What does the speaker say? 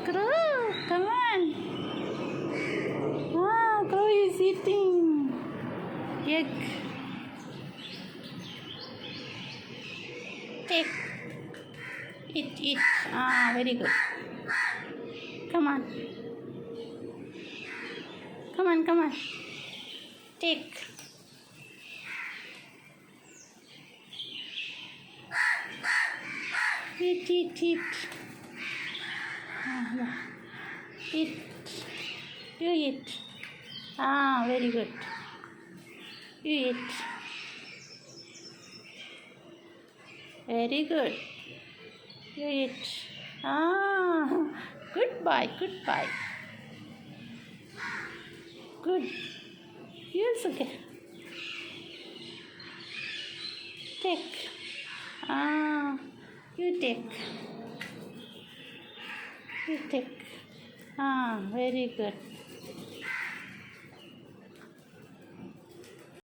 Crow, come on. Ah, crow is eating egg. Take. Eat. Ah, very good. Come on. Come on. Take. Eat. Ah, yeah. Eat. You eat. Ah, very good. You eat. Very good. You eat. Ah, goodbye. Good. Yes, okay. Take. Ah, you take. You take. Ah, very good.